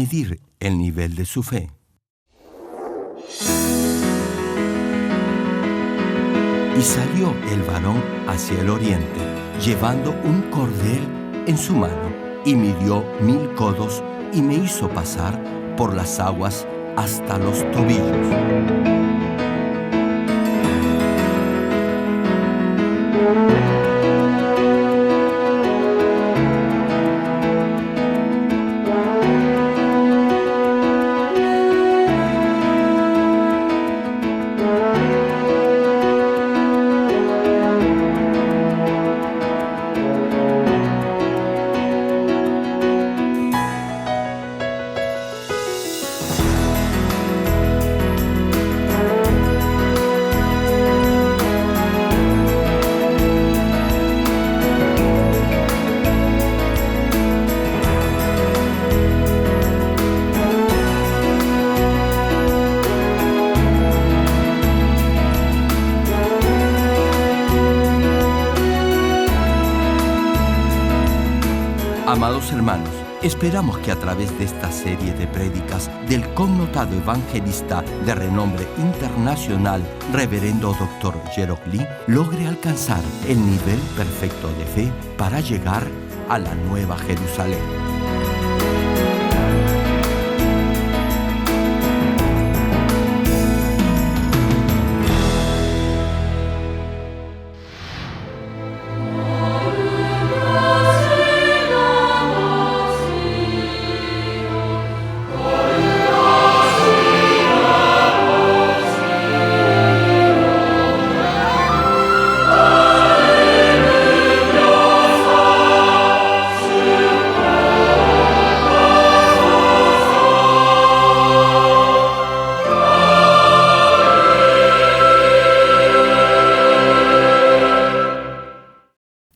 medir el nivel de su fe. Y salió el varón hacia el oriente, llevando un cordel en su mano, y midió 1000 codos, y me hizo pasar por las aguas hasta los tobillos. Amados hermanos, esperamos que a través de esta serie de prédicas del connotado evangelista de renombre internacional, Reverendo Dr. Gerald Lee, logre alcanzar el nivel perfecto de fe para llegar a la Nueva Jerusalén.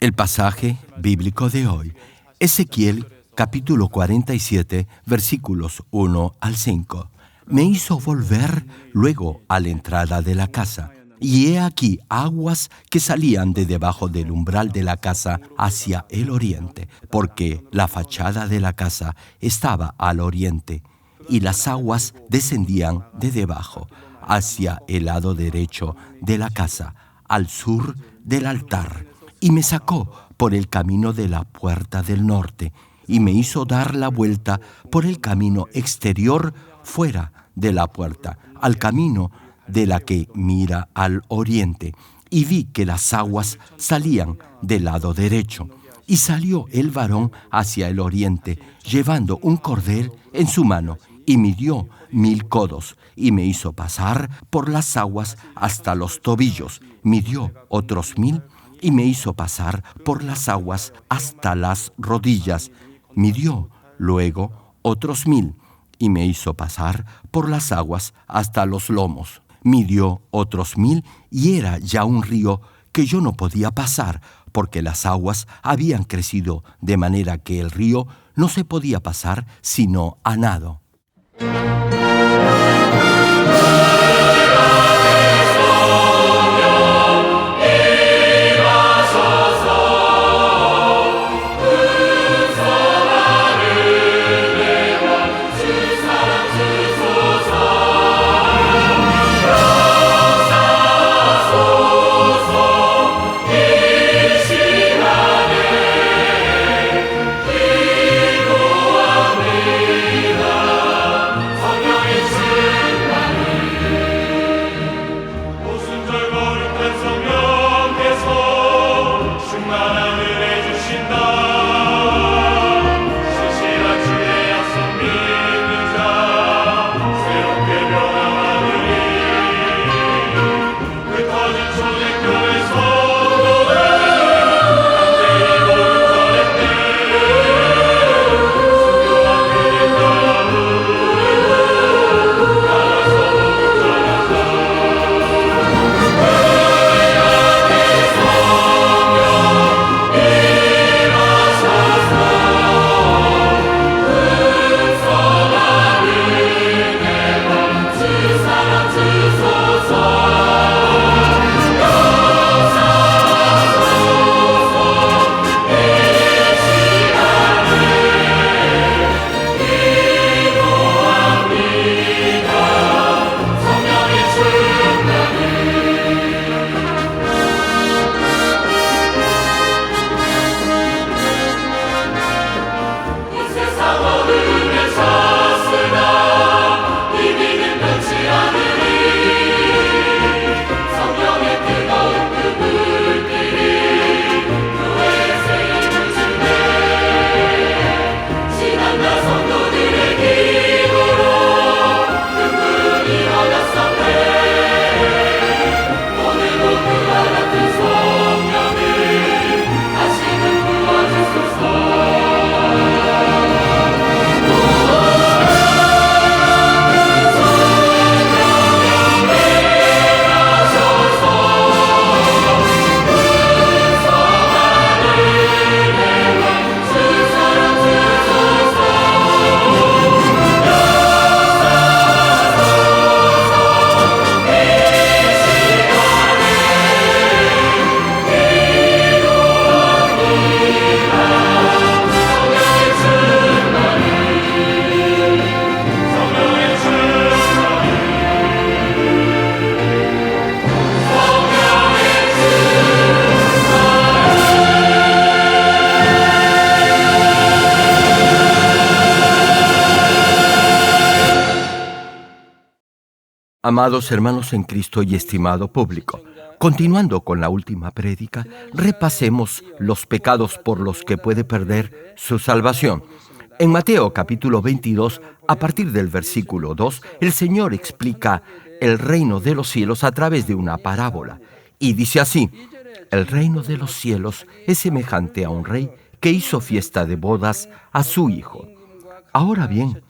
El pasaje bíblico de hoy, Ezequiel capítulo 47, versículos 1 al 5. Me hizo volver luego a la entrada de la casa, y he aquí aguas que salían de debajo del umbral de la casa hacia el oriente, porque la fachada de la casa estaba al oriente, y las aguas descendían de debajo, hacia el lado derecho de la casa, al sur del altar. Y me sacó por el camino de la puerta del norte, y me hizo dar la vuelta por el camino exterior fuera de la puerta, al camino de la que mira al oriente, y vi que las aguas salían del lado derecho. Y salió el varón hacia el oriente, llevando un cordel en su mano, y midió 1000 codos, y me hizo pasar por las aguas hasta los tobillos. Midió otros 1000, y me hizo pasar por las aguas hasta las rodillas. Midió luego otros 1000, y me hizo pasar por las aguas hasta los lomos. Midió otros 1000, y era ya un río que yo no podía pasar, porque las aguas habían crecido de manera que el río no se podía pasar sino a nado. Amados hermanos en Cristo y estimado público, continuando con la última prédica, repasemos los pecados por los que puede perder su salvación. En Mateo capítulo 22, a partir del versículo 2, el Señor explica el reino de los cielos a través de una parábola. Y dice así: el reino de los cielos es semejante a un rey que hizo fiesta de bodas a su hijo. Ahora bien,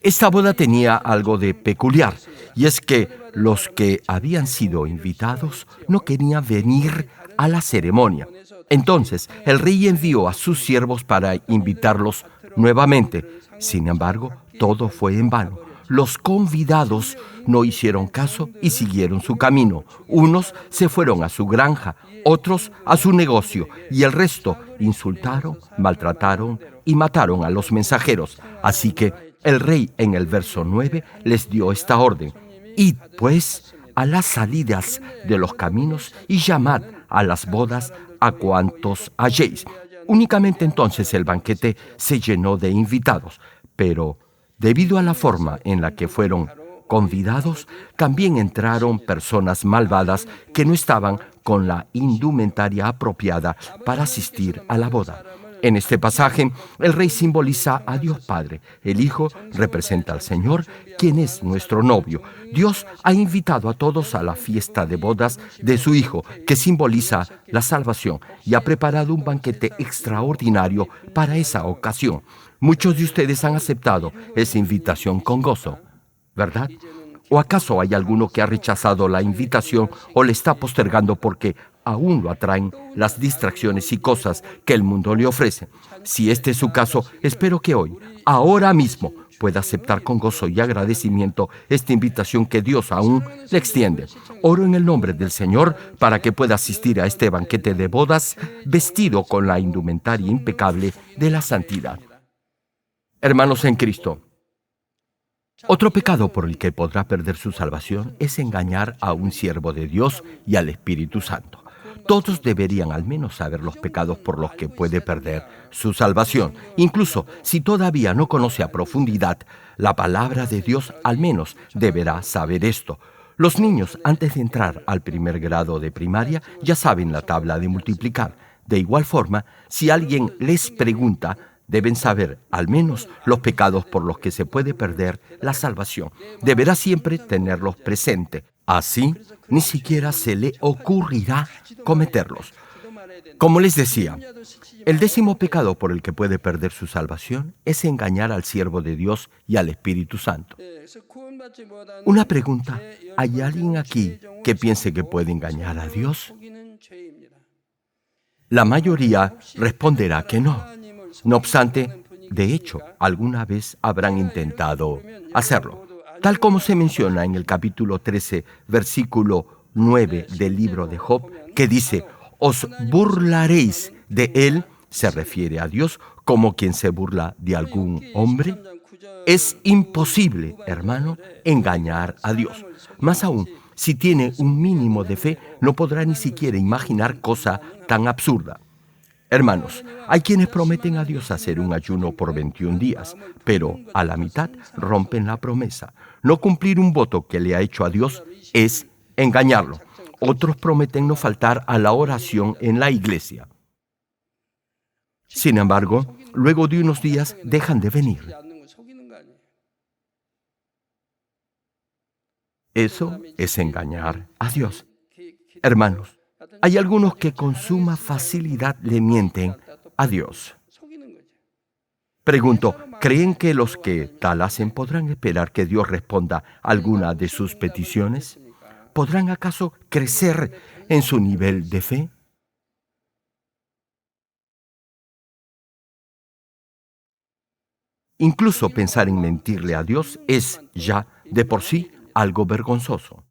esta boda tenía algo de peculiar, y es que los que habían sido invitados no querían venir a la ceremonia. Entonces, el rey envió a sus siervos para invitarlos nuevamente. Sin embargo, todo fue en vano. Los convidados no hicieron caso y siguieron su camino. Unos se fueron a su granja, otros a su negocio, y el resto insultaron, maltrataron y mataron a los mensajeros. Así que el rey en el verso 9 les dio esta orden: id pues a las salidas de los caminos y llamad a las bodas a cuantos halléis. Únicamente entonces el banquete se llenó de invitados, pero debido a la forma en la que fueron convidados, también entraron personas malvadas que no estaban con la indumentaria apropiada para asistir a la boda. En este pasaje, el rey simboliza a Dios Padre, el Hijo representa al Señor, quien es nuestro novio. Dios ha invitado a todos a la fiesta de bodas de su Hijo, que simboliza la salvación, y ha preparado un banquete extraordinario para esa ocasión. Muchos de ustedes han aceptado esa invitación con gozo, ¿verdad? ¿O acaso hay alguno que ha rechazado la invitación o le está postergando porque aún lo atraen las distracciones y cosas que el mundo le ofrece? Si este es su caso, espero que hoy, ahora mismo, pueda aceptar con gozo y agradecimiento esta invitación que Dios aún le extiende. Oro en el nombre del Señor para que pueda asistir a este banquete de bodas vestido con la indumentaria impecable de la santidad. Hermanos en Cristo, otro pecado por el que podrá perder su salvación es engañar a un siervo de Dios y al Espíritu Santo. Todos deberían al menos saber los pecados por los que puede perder su salvación. Incluso si todavía no conoce a profundidad la palabra de Dios, al menos deberá saber esto. Los niños, antes de entrar al primer grado de primaria, ya saben la tabla de multiplicar. De igual forma, si alguien les pregunta, deben saber al menos los pecados por los que se puede perder la salvación. Deberá siempre tenerlos presente. Así, ni siquiera se le ocurrirá cometerlos. Como les decía, el 10º pecado por el que puede perder su salvación es engañar al siervo de Dios y al Espíritu Santo. Una pregunta: ¿hay alguien aquí que piense que puede engañar a Dios? La mayoría responderá que no. No obstante, de hecho, alguna vez habrán intentado hacerlo. Tal como se menciona en el capítulo 13, versículo 9 del libro de Job, que dice: os burlaréis de él, se refiere a Dios, como quien se burla de algún hombre. Es imposible, hermano, engañar a Dios. Más aún, si tiene un mínimo de fe, no podrá ni siquiera imaginar cosa tan absurda. Hermanos, hay quienes prometen a Dios hacer un ayuno por 21 días, pero a la mitad rompen la promesa. No cumplir un voto que le ha hecho a Dios es engañarlo. Otros prometen no faltar a la oración en la iglesia. Sin embargo, luego de unos días dejan de venir. Eso es engañar a Dios. Hermanos, hay algunos que con suma facilidad le mienten a Dios. Pregunto, ¿creen que los que tal hacen podrán esperar que Dios responda alguna de sus peticiones? ¿Podrán acaso crecer en su nivel de fe? Incluso pensar en mentirle a Dios es ya de por sí algo vergonzoso.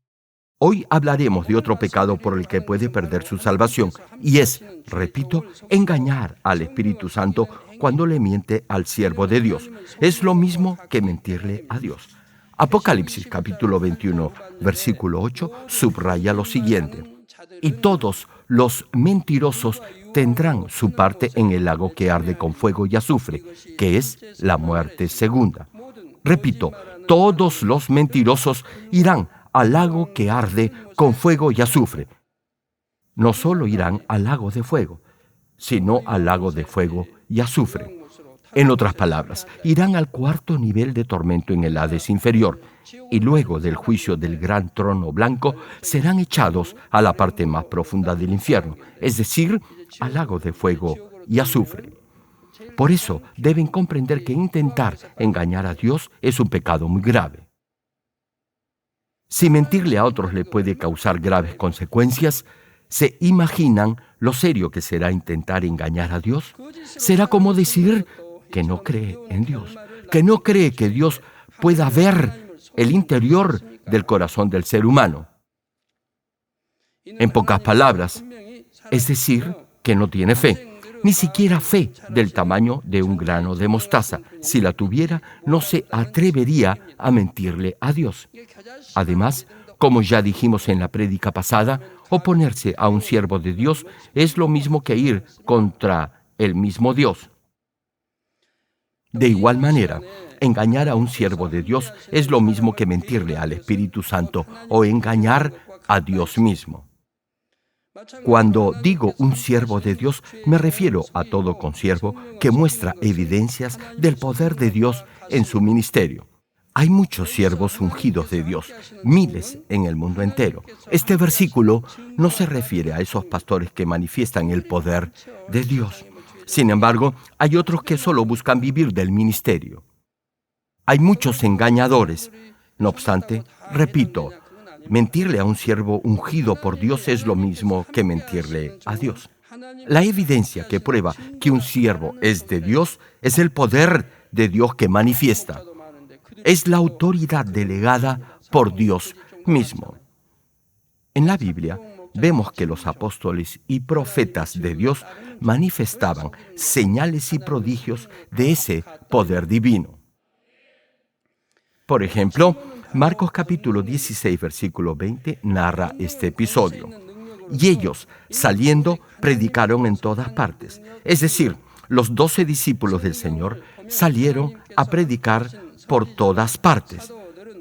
Hoy hablaremos de otro pecado por el que puede perder su salvación, y es, repito, engañar al Espíritu Santo cuando le miente al siervo de Dios. Es lo mismo que mentirle a Dios. Apocalipsis capítulo 21, versículo 8, subraya lo siguiente: y todos los mentirosos tendrán su parte en el lago que arde con fuego y azufre, que es la muerte segunda. Repito, todos los mentirosos irán al lago que arde con fuego y azufre. No solo irán al lago de fuego, sino al lago de fuego y azufre. En otras palabras, irán al cuarto nivel de tormento en el Hades inferior, y luego del juicio del gran trono blanco serán echados a la parte más profunda del infierno, es decir, al lago de fuego y azufre. Por eso deben comprender que intentar engañar a Dios es un pecado muy grave. Si mentirle a otros le puede causar graves consecuencias, ¿se imaginan lo serio que será intentar engañar a Dios? Será como decir que no cree en Dios, que no cree que Dios pueda ver el interior del corazón del ser humano. En pocas palabras, es decir, que no tiene fe, ni siquiera fe del tamaño de un grano de mostaza. Si la tuviera, no se atrevería a mentirle a Dios. Además, como ya dijimos en la prédica pasada, oponerse a un siervo de Dios es lo mismo que ir contra el mismo Dios. De igual manera, engañar a un siervo de Dios es lo mismo que mentirle al Espíritu Santo o engañar a Dios mismo. Cuando digo un siervo de Dios, me refiero a todo consiervo que muestra evidencias del poder de Dios en su ministerio. Hay muchos siervos ungidos de Dios, miles en el mundo entero. Este versículo no se refiere a esos pastores que manifiestan el poder de Dios. Sin embargo, hay otros que solo buscan vivir del ministerio. Hay muchos engañadores. No obstante, repito, mentirle a un siervo ungido por Dios es lo mismo que mentirle a Dios. La evidencia que prueba que un siervo es de Dios es el poder de Dios que manifiesta. Es la autoridad delegada por Dios mismo. En la Biblia vemos que los apóstoles y profetas de Dios manifestaban señales y prodigios de ese poder divino. Por ejemplo, Marcos capítulo 16, versículo 20 narra este episodio. Y ellos, saliendo, predicaron en todas partes. Es decir, los 12 discípulos del Señor salieron a predicar por todas partes.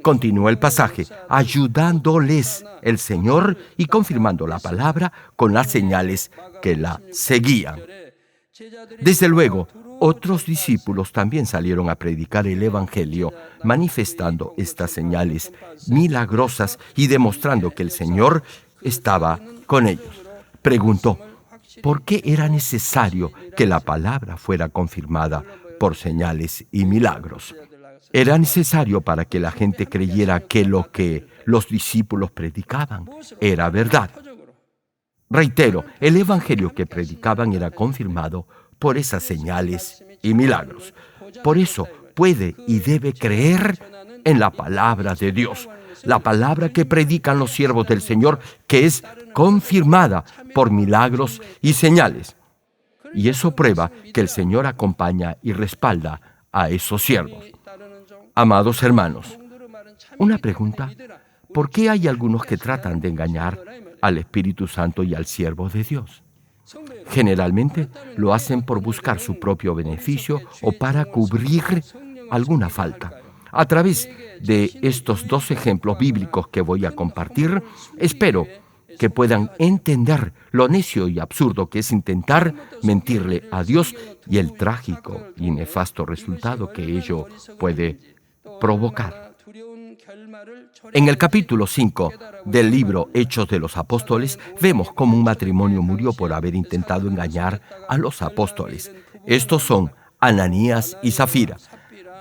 Continúa el pasaje, ayudándoles el Señor y confirmando la palabra con las señales que la seguían. Desde luego, otros discípulos también salieron a predicar el Evangelio, manifestando estas señales milagrosas y demostrando que el Señor estaba con ellos. Preguntó, ¿por qué era necesario que la palabra fuera confirmada por señales y milagros? Era necesario para que la gente creyera que lo que los discípulos predicaban era verdad. Reitero, el evangelio que predicaban era confirmado por esas señales y milagros. Por eso puede y debe creer en la palabra de Dios, la palabra que predican los siervos del Señor, que es confirmada por milagros y señales. Y eso prueba que el Señor acompaña y respalda a esos siervos. Amados hermanos, una pregunta: ¿por qué hay algunos que tratan de engañar al Espíritu Santo y al siervo de Dios? Generalmente lo hacen por buscar su propio beneficio o para cubrir alguna falta. A través de estos 2 ejemplos bíblicos que voy a compartir, espero que puedan entender lo necio y absurdo que es intentar mentirle a Dios y el trágico y nefasto resultado que ello puede provocar. En el capítulo 5 del libro Hechos de los Apóstoles, vemos cómo un matrimonio murió por haber intentado engañar a los apóstoles. Estos son Ananías y Zafira.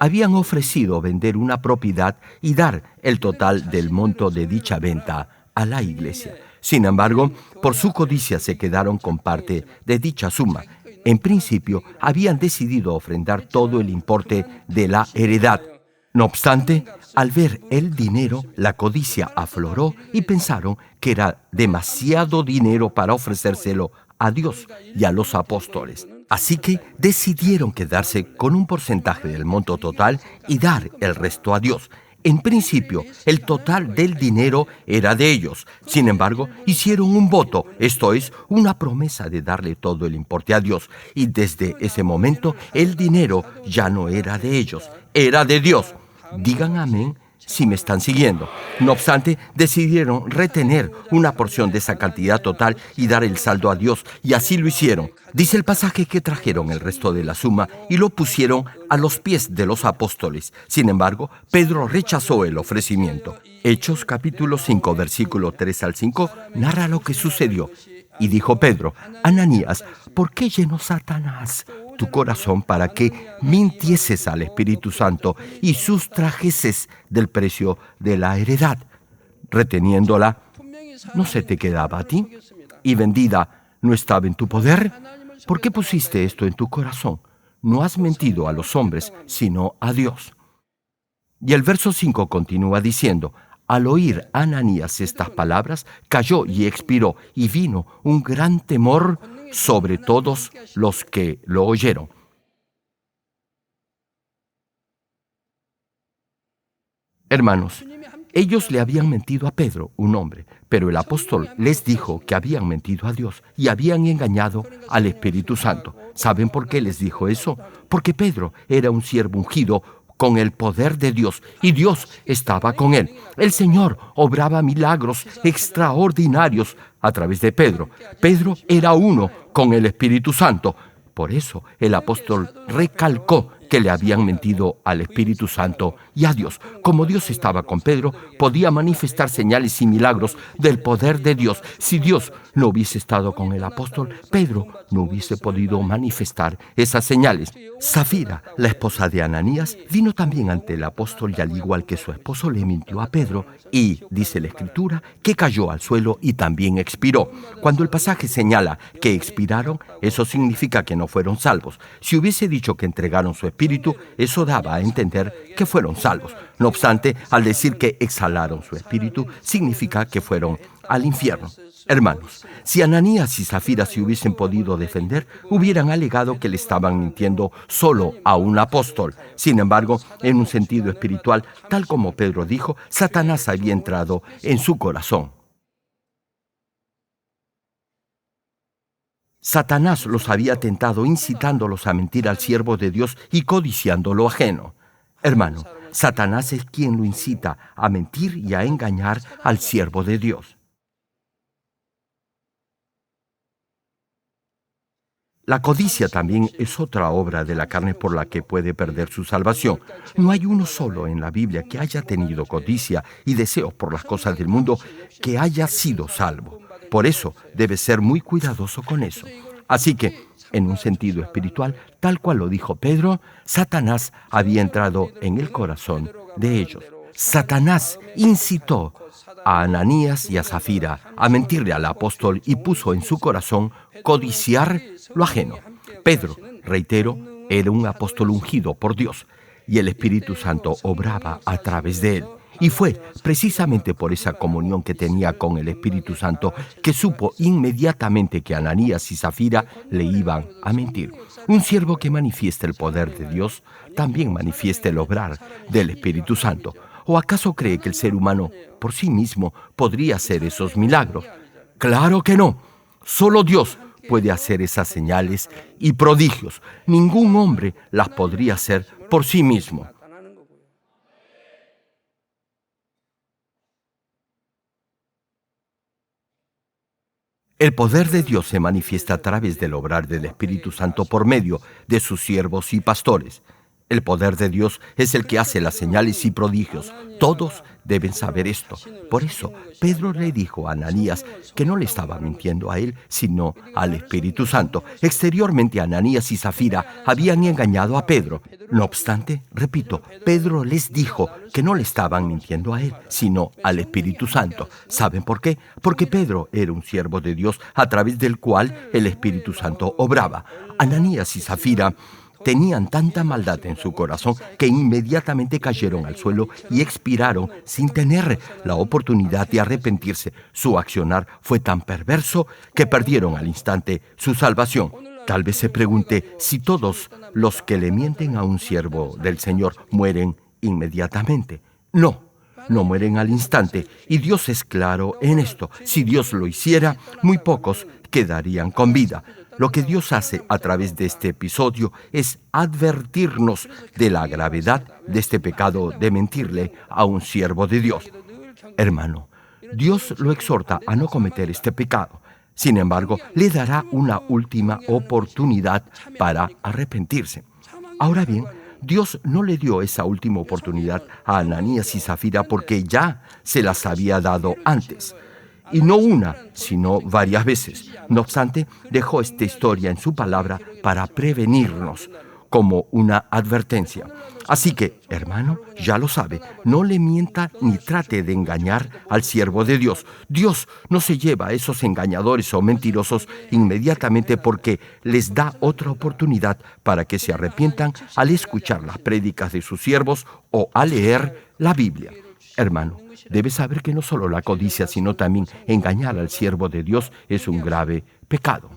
Habían ofrecido vender una propiedad y dar el total del monto de dicha venta a la iglesia. Sin embargo, por su codicia se quedaron con parte de dicha suma. En principio, habían decidido ofrendar todo el importe de la heredad. No obstante, al ver el dinero, la codicia afloró y pensaron que era demasiado dinero para ofrecérselo a Dios y a los apóstoles. Así que decidieron quedarse con un porcentaje del monto total y dar el resto a Dios. En principio, el total del dinero era de ellos. Sin embargo, hicieron un voto, esto es, una promesa de darle todo el importe a Dios. Y desde ese momento, el dinero ya no era de ellos, era de Dios. Digan amén si me están siguiendo. No obstante, decidieron retener una porción de esa cantidad total y dar el saldo a Dios, y así lo hicieron. Dice el pasaje que trajeron el resto de la suma y lo pusieron a los pies de los apóstoles. Sin embargo, Pedro rechazó el ofrecimiento. Hechos capítulo 5, versículo 3 al 5, narra lo que sucedió. Y dijo Pedro: Ananías, ¿por qué llenó Satanás tu corazón para que mintieses al Espíritu Santo y sustrajeses del precio de la heredad, reteniéndola? ¿No se te quedaba a ti? ¿Y vendida no estaba en tu poder? ¿Por qué pusiste esto en tu corazón? No has mentido a los hombres, sino a Dios. Y el verso 5 continúa diciendo: al oír Ananías estas palabras, cayó y expiró, y vino un gran temor sobre todos los que lo oyeron. Hermanos, ellos le habían mentido a Pedro, un hombre, pero el apóstol les dijo que habían mentido a Dios y habían engañado al Espíritu Santo. ¿Saben por qué les dijo eso? Porque Pedro era un siervo ungido con el poder de Dios, y Dios estaba con él. El Señor obraba milagros extraordinarios a través de Pedro. Pedro era uno con el Espíritu Santo. Por eso el apóstol recalcó que le habían mentido al Espíritu Santo y a Dios. Como Dios estaba con Pedro, podía manifestar señales y milagros del poder de Dios. Si Dios no hubiese estado con el apóstol, Pedro no hubiese podido manifestar esas señales. Safira, la esposa de Ananías, vino también ante el apóstol y al igual que su esposo le mintió a Pedro y, dice la Escritura, que cayó al suelo y también expiró. Cuando el pasaje señala que expiraron, eso significa que no fueron salvos. Si hubiese dicho que entregaron su espíritu, eso daba a entender que fueron salvos. No obstante, al decir que exhalaron su espíritu, significa que fueron al infierno. Hermanos, si Ananías y Safira se hubiesen podido defender, hubieran alegado que le estaban mintiendo solo a un apóstol. Sin embargo, en un sentido espiritual, tal como Pedro dijo, Satanás había entrado en su corazón. Satanás los había tentado incitándolos a mentir al siervo de Dios y codiciando lo ajeno. Hermano, Satanás es quien lo incita a mentir y a engañar al siervo de Dios. La codicia también es otra obra de la carne por la que puede perder su salvación. No hay uno solo en la Biblia que haya tenido codicia y deseos por las cosas del mundo que haya sido salvo. Por eso debe ser muy cuidadoso con eso. Así que, en un sentido espiritual, tal cual lo dijo Pedro, Satanás había entrado en el corazón de ellos. Satanás incitó a Ananías y a Safira a mentirle al apóstol y puso en su corazón codiciar lo ajeno. Pedro, reitero, era un apóstol ungido por Dios y el Espíritu Santo obraba a través de él. Y fue precisamente por esa comunión que tenía con el Espíritu Santo que supo inmediatamente que Ananías y Safira le iban a mentir. Un siervo que manifiesta el poder de Dios también manifiesta el obrar del Espíritu Santo. ¿O acaso cree que el ser humano por sí mismo podría hacer esos milagros? ¡Claro que no! Solo Dios puede hacer esas señales y prodigios. Ningún hombre las podría hacer por sí mismo. El poder de Dios se manifiesta a través del obrar del Espíritu Santo por medio de sus siervos y pastores. El poder de Dios es el que hace las señales y prodigios. Todos deben saber esto. Por eso, Pedro le dijo a Ananías que no le estaba mintiendo a él, sino al Espíritu Santo. Exteriormente, Ananías y Safira habían engañado a Pedro. No obstante, repito, Pedro les dijo que no le estaban mintiendo a él, sino al Espíritu Santo. ¿Saben por qué? Porque Pedro era un siervo de Dios a través del cual el Espíritu Santo obraba. Ananías y Safira tenían tanta maldad en su corazón que inmediatamente cayeron al suelo y expiraron sin tener la oportunidad de arrepentirse. Su accionar fue tan perverso que perdieron al instante su salvación. Tal vez se pregunte si todos los que le mienten a un siervo del Señor mueren inmediatamente. No mueren al instante, y Dios es claro en esto. Si Dios lo hiciera, muy pocos quedarían con vida. Lo que Dios hace a través de este episodio es advertirnos de la gravedad de este pecado de mentirle a un siervo de Dios. Hermano, Dios lo exhorta a no cometer este pecado. Sin embargo, le dará una última oportunidad para arrepentirse. Ahora bien, Dios no le dio esa última oportunidad a Ananías y Zafira porque ya se las había dado antes. Y no una, sino varias veces. No obstante, dejó esta historia en su palabra para prevenirnos, como una advertencia. Así que, hermano, ya lo sabe, no le mienta ni trate de engañar al siervo de Dios. Dios no se lleva a esos engañadores o mentirosos inmediatamente porque les da otra oportunidad para que se arrepientan al escuchar las prédicas de sus siervos o al leer la Biblia. Hermano, debe saber que no solo la codicia, sino también engañar al siervo de Dios es un grave pecado.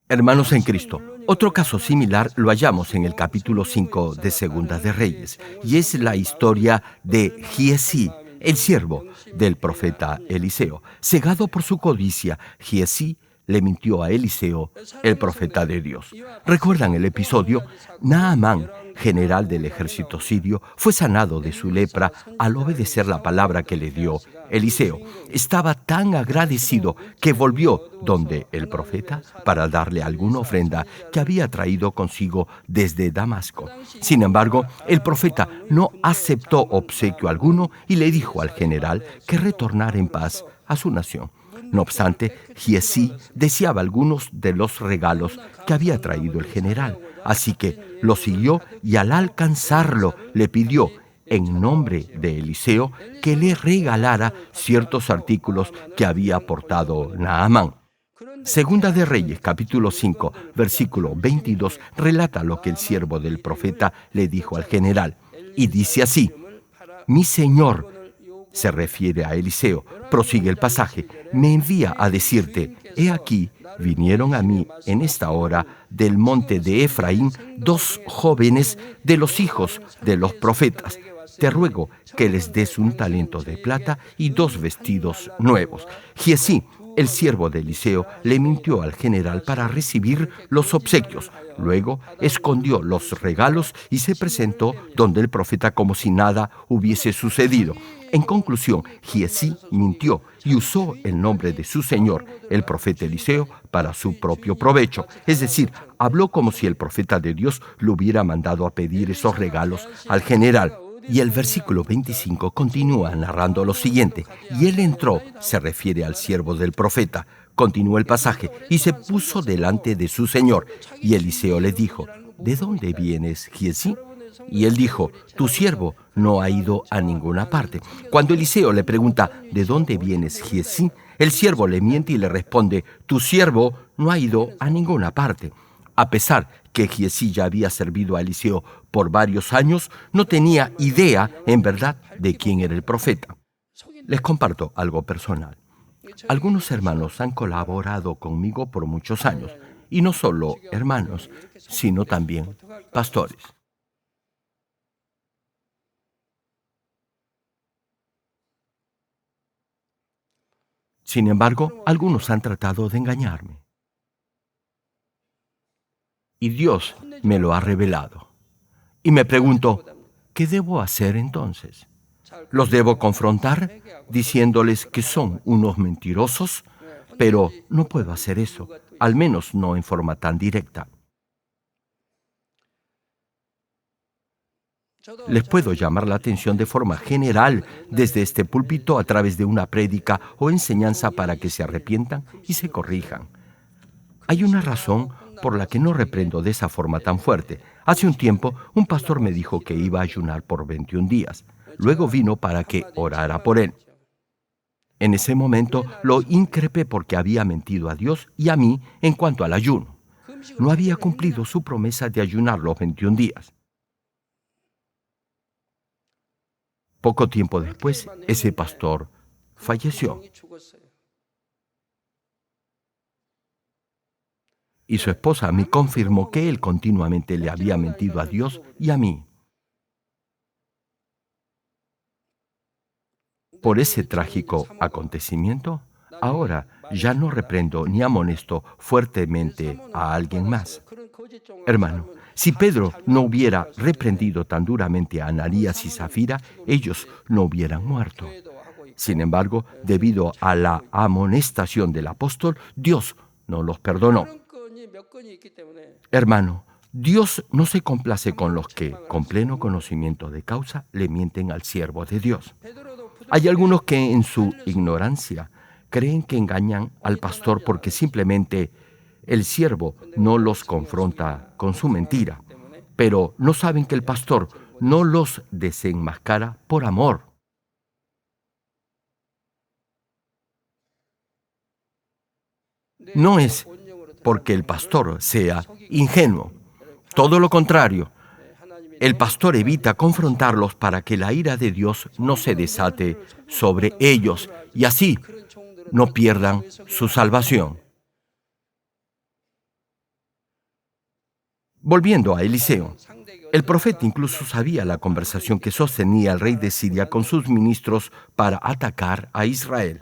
Hermanos en Cristo, otro caso similar lo hallamos en el capítulo 5 de Segunda de Reyes, y es la historia de Giezi, el siervo del profeta Eliseo. Cegado por su codicia, Giezi le mintió a Eliseo, el profeta de Dios. ¿Recuerdan el episodio? Naamán, general del ejército sirio, fue sanado de su lepra al obedecer la palabra que le dio Eliseo. Estaba tan agradecido que volvió donde el profeta para darle alguna ofrenda que había traído consigo desde Damasco. Sin embargo, el profeta no aceptó obsequio alguno y le dijo al general que retornara en paz a su nación. No obstante, Giezi deseaba algunos de los regalos que había traído el general, así que lo siguió y al alcanzarlo le pidió, en nombre de Eliseo, que le regalara ciertos artículos que había aportado Naamán. Segunda de Reyes, capítulo 5, versículo 22, relata lo que el siervo del profeta le dijo al general, y dice así: «Mi señor», se refiere a Eliseo, prosigue el pasaje, «me envía a decirte, he aquí, vinieron a mí en esta hora del monte de Efraín 2 jóvenes de los hijos de los profetas. Te ruego que les des un talento de plata y 2 vestidos nuevos». Giezi, el siervo de Eliseo, le mintió al general para recibir los obsequios. Luego escondió los regalos y se presentó donde el profeta como si nada hubiese sucedido. En conclusión, Giezi mintió y usó el nombre de su señor, el profeta Eliseo, para su propio provecho. Es decir, habló como si el profeta de Dios lo hubiera mandado a pedir esos regalos al general. Y el versículo 25 continúa narrando lo siguiente: «Y él entró», se refiere al siervo del profeta. Continúa el pasaje: «y se puso delante de su señor. Y Eliseo le dijo, ¿de dónde vienes, Giezi?». Y él dijo, «Tu siervo no ha ido a ninguna parte». Cuando Eliseo le pregunta, «¿De dónde vienes, Giezi?», el siervo le miente y le responde, «Tu siervo no ha ido a ninguna parte». A pesar que Giezi ya había servido a Eliseo por varios años, no tenía idea, en verdad, de quién era el profeta. Les comparto algo personal. Algunos hermanos han colaborado conmigo por muchos años, y no solo hermanos, sino también pastores. Sin embargo, algunos han tratado de engañarme. Y Dios me lo ha revelado. Y me pregunto, ¿qué debo hacer entonces? ¿Los debo confrontar diciéndoles que son unos mentirosos? Pero no puedo hacer eso, al menos no en forma tan directa. Les puedo llamar la atención de forma general desde este púlpito a través de una prédica o enseñanza para que se arrepientan y se corrijan. Hay una razón por la que no reprendo de esa forma tan fuerte. Hace un tiempo, un pastor me dijo que iba a ayunar por 21 días. Luego vino para que orara por él. En ese momento lo increpé porque había mentido a Dios y a mí en cuanto al ayuno. No había cumplido su promesa de ayunar los 21 días. Poco tiempo después, ese pastor falleció. Y su esposa me confirmó que él continuamente le había mentido a Dios y a mí. por ese trágico acontecimiento, ahora ya no reprendo ni amonesto fuertemente a alguien más. Hermano, si Pedro no hubiera reprendido tan duramente a Ananías y Zafira, ellos no hubieran muerto. Sin embargo, debido a la amonestación del apóstol, Dios no los perdonó. Hermano, Dios no se complace con los que, con pleno conocimiento de causa, le mienten al siervo de Dios. Hay algunos que en su ignorancia creen que engañan al pastor porque simplemente el siervo no los confronta con su mentira, pero no saben que el pastor no los desenmascara por amor. No es porque el pastor sea ingenuo. Todo lo contrario, el pastor evita confrontarlos para que la ira de Dios no se desate sobre ellos y así no pierdan su salvación. Volviendo a Eliseo, el profeta incluso sabía la conversación que sostenía el rey de Siria con sus ministros para atacar a Israel.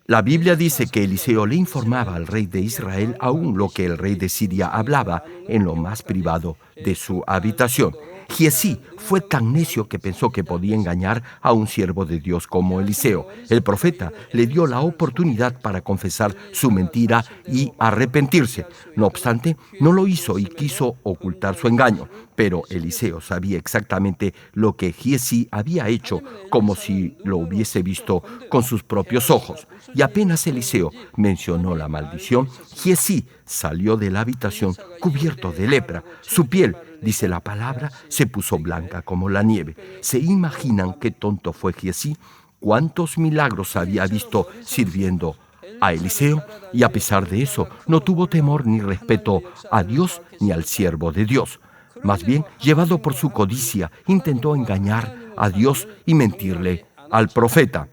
La Biblia dice que Eliseo le informaba al rey de Israel aún lo que el rey de Siria hablaba en lo más privado de su habitación. Giezi fue tan necio que pensó que podía engañar a un siervo de Dios como Eliseo. El profeta le dio la oportunidad para confesar su mentira y arrepentirse. No obstante, no lo hizo y quiso ocultar su engaño. Pero Eliseo sabía exactamente lo que Giezi había hecho, como si lo hubiese visto con sus propios ojos. Y apenas Eliseo mencionó la maldición, Giezi salió de la habitación cubierto de lepra. Su piel, dice la palabra, se puso blanca como la nieve. ¿Se imaginan qué tonto fue Giezi? ¿Cuántos milagros había visto sirviendo a Eliseo? Y a pesar de eso, no tuvo temor ni respeto a Dios ni al siervo de Dios. Más bien, llevado por su codicia, intentó engañar a Dios y mentirle al profeta.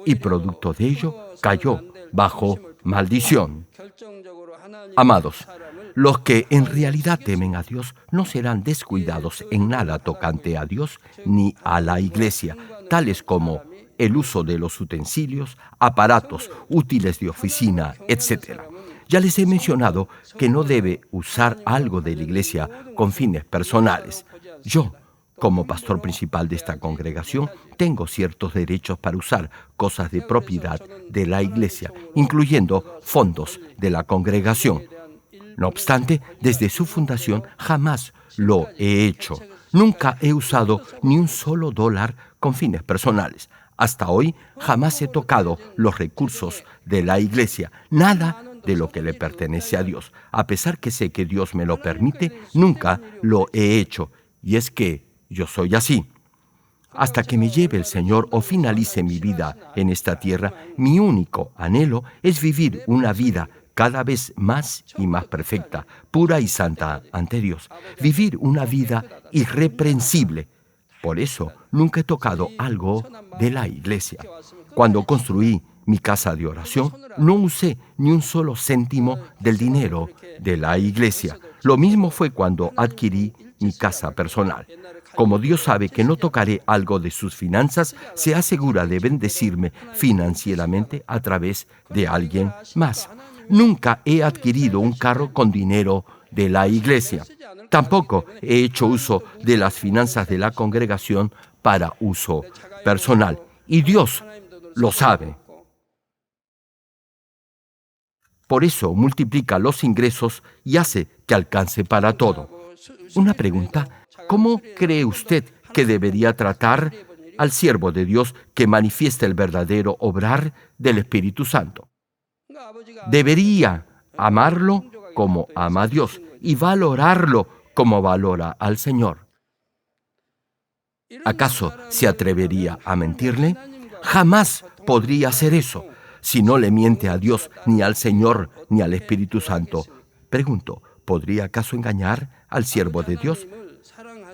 Y producto de ello, cayó bajo maldición. Amados, los que en realidad temen a Dios no serán descuidados en nada tocante a Dios ni a la iglesia, tales como el uso de los utensilios, aparatos, útiles de oficina, etc. Ya les he mencionado que no debe usar algo de la iglesia con fines personales. Yo, como pastor principal de esta congregación, tengo ciertos derechos para usar cosas de propiedad de la iglesia, incluyendo fondos de la congregación. No obstante, desde su fundación jamás lo he hecho. Nunca he usado ni un solo dólar con fines personales. Hasta hoy jamás he tocado los recursos de la iglesia, nada de lo que le pertenece a Dios. A pesar que sé que Dios me lo permite, nunca lo he hecho. Y es que yo soy así. Hasta que me lleve el Señor o finalice mi vida en esta tierra, mi único anhelo es vivir una vida cada vez más y más perfecta, pura y santa ante Dios. Vivir una vida irreprensible. Por eso nunca he tocado algo de la iglesia. Cuando construí mi casa de oración, no usé ni un solo céntimo del dinero de la iglesia. Lo mismo fue cuando adquirí mi casa personal. Como Dios sabe que no tocaré algo de sus finanzas, se asegura de bendecirme financieramente a través de alguien más. Nunca he adquirido un carro con dinero de la iglesia. Tampoco he hecho uso de las finanzas de la congregación para uso personal. Y Dios lo sabe. Por eso multiplica los ingresos y hace que alcance para todo. Una pregunta: ¿cómo cree usted que debería tratar al siervo de Dios que manifiesta el verdadero obrar del Espíritu Santo? Debería amarlo como ama a Dios y valorarlo como valora al Señor. ¿Acaso se atrevería a mentirle? Jamás podría hacer eso. Si no le miente a Dios, ni al Señor, ni al Espíritu Santo. Pregunto, ¿podría acaso engañar al siervo de Dios?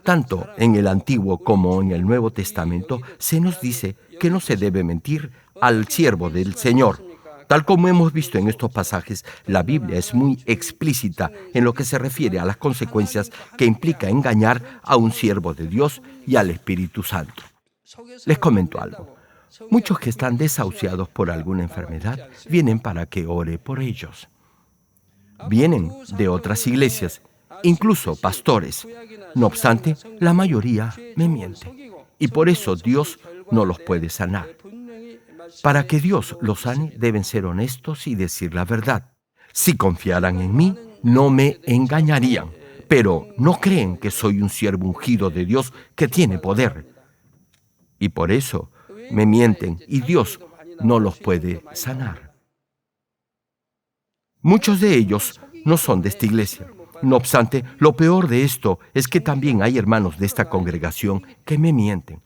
Tanto en el Antiguo como en el Nuevo Testamento se nos dice que no se debe mentir al siervo del Señor. Tal como hemos visto en estos pasajes, la Biblia es muy explícita en lo que se refiere a las consecuencias que implica engañar a un siervo de Dios y al Espíritu Santo. Les comento algo. Muchos que están desahuciados por alguna enfermedad vienen para que ore por ellos. Vienen de otras iglesias, incluso pastores. No obstante, la mayoría me miente. Y por eso Dios no los puede sanar. Para que Dios los sane, deben ser honestos y decir la verdad. Si confiaran en mí, no me engañarían, pero no creen que soy un siervo ungido de Dios que tiene poder. Y por eso me mienten y Dios no los puede sanar. Muchos de ellos no son de esta iglesia. No obstante, lo peor de esto es que también hay hermanos de esta congregación que me mienten,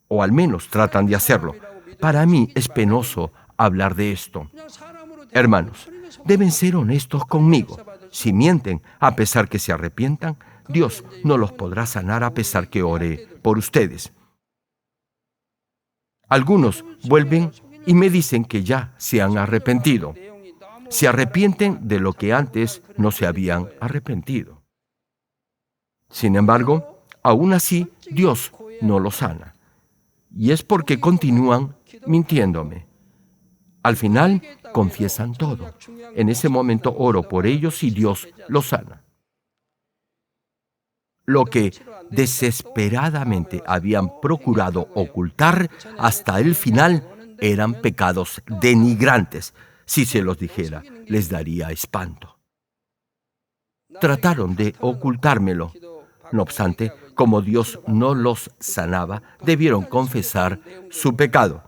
o al menos tratan de hacerlo. Para mí es penoso hablar de esto. Hermanos, deben ser honestos conmigo. Si mienten, a pesar que se arrepientan, Dios no los podrá sanar a pesar que ore por ustedes. Algunos vuelven y me dicen que ya se han arrepentido. Se arrepienten de lo que antes no se habían arrepentido. Sin embargo, aún así, Dios no los sana. Y es porque continúan mintiéndome. Al final, confiesan todo. En ese momento oro por ellos y Dios los sana. Lo que desesperadamente habían procurado ocultar hasta el final eran pecados denigrantes. Si se los dijera, les daría espanto. Trataron de ocultármelo. No obstante, como Dios no los sanaba, debieron confesar su pecado.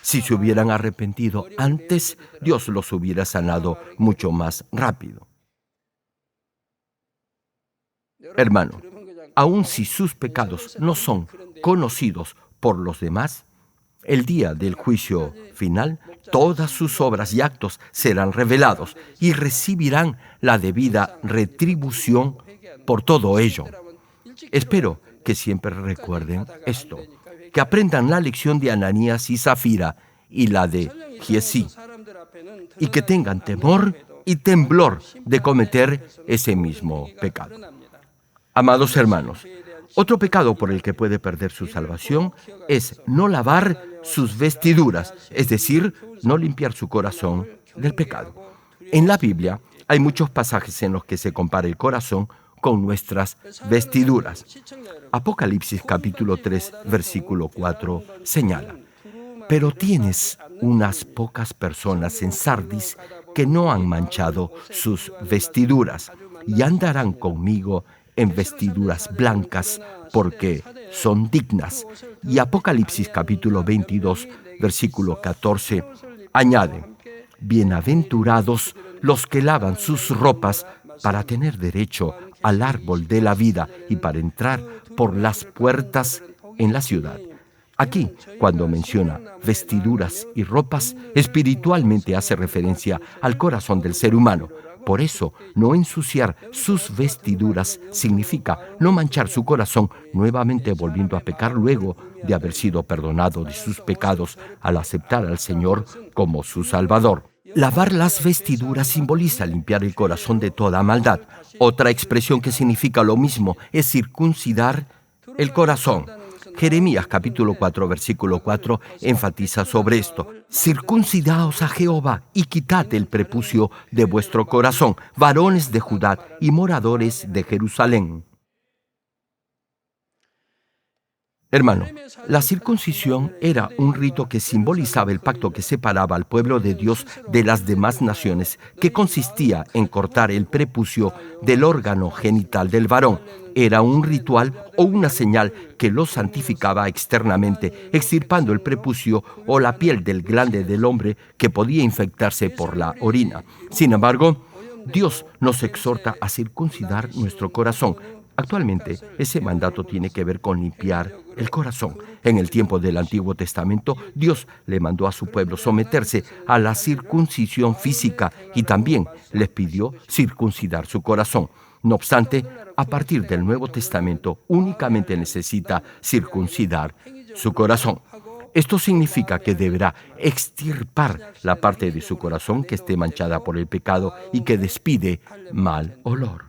Si se hubieran arrepentido antes, Dios los hubiera sanado mucho más rápido. Hermano, aun si sus pecados no son conocidos por los demás, el día del juicio final, todas sus obras y actos serán revelados y recibirán la debida retribución por todo ello. Espero que siempre recuerden esto, que aprendan la lección de Ananías y Zafira y la de Giezi, y que tengan temor y temblor de cometer ese mismo pecado. Amados hermanos, otro pecado por el que puede perder su salvación es no lavar sus vestiduras, es decir, no limpiar su corazón del pecado. En la Biblia hay muchos pasajes en los que se compara el corazón con nuestras vestiduras. Apocalipsis capítulo 3, versículo 4 señala: pero tienes unas pocas personas en Sardis que no han manchado sus vestiduras y andarán conmigo en vestiduras blancas porque son dignas. Y Apocalipsis capítulo 22, versículo 14 añade: bienaventurados los que lavan sus ropas para tener derecho al árbol de la vida y para entrar por las puertas en la ciudad. Aquí, cuando menciona vestiduras y ropas, espiritualmente hace referencia al corazón del ser humano. Por eso, no ensuciar sus vestiduras significa no manchar su corazón, nuevamente volviendo a pecar luego de haber sido perdonado de sus pecados al aceptar al Señor como su Salvador. Lavar las vestiduras simboliza limpiar el corazón de toda maldad. Otra expresión que significa lo mismo es circuncidar el corazón. Jeremías capítulo 4, versículo 4 enfatiza sobre esto: circuncidaos a Jehová y quitad el prepucio de vuestro corazón, varones de Judá y moradores de Jerusalén. Hermano, la circuncisión era un rito que simbolizaba el pacto que separaba al pueblo de Dios de las demás naciones, que consistía en cortar el prepucio del órgano genital del varón. Era un ritual o una señal que lo santificaba externamente, extirpando el prepucio o la piel del glande del hombre que podía infectarse por la orina. Sin embargo, Dios nos exhorta a circuncidar nuestro corazón. Actualmente, ese mandato tiene que ver con limpiar el corazón. En el tiempo del Antiguo Testamento, Dios le mandó a su pueblo someterse a la circuncisión física y también les pidió circuncidar su corazón. No obstante, a partir del Nuevo Testamento, únicamente necesita circuncidar su corazón. Esto significa que deberá extirpar la parte de su corazón que esté manchada por el pecado y que despide mal olor.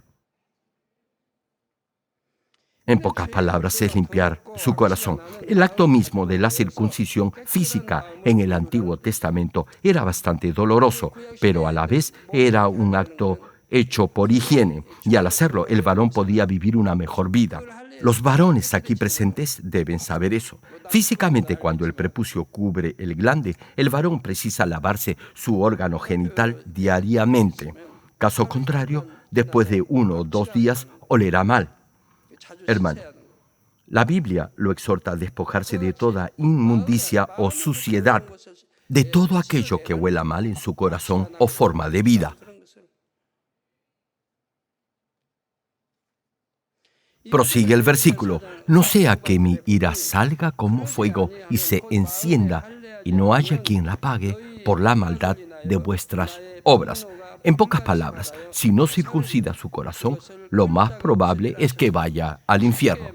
En pocas palabras, es limpiar su corazón. El acto mismo de la circuncisión física en el Antiguo Testamento era bastante doloroso, pero a la vez era un acto hecho por higiene, y al hacerlo, el varón podía vivir una mejor vida. Los varones aquí presentes deben saber eso. Físicamente, cuando el prepucio cubre el glande, el varón precisa lavarse su órgano genital diariamente. Caso contrario, después de 1 o 2 días, olerá mal. Hermano, la Biblia lo exhorta a despojarse de toda inmundicia o suciedad, de todo aquello que huela mal en su corazón o forma de vida. Prosigue el versículo: no sea que mi ira salga como fuego y se encienda, y no haya quien la pague por la maldad de vuestras obras. En pocas palabras, si no circuncida su corazón, lo más probable es que vaya al infierno.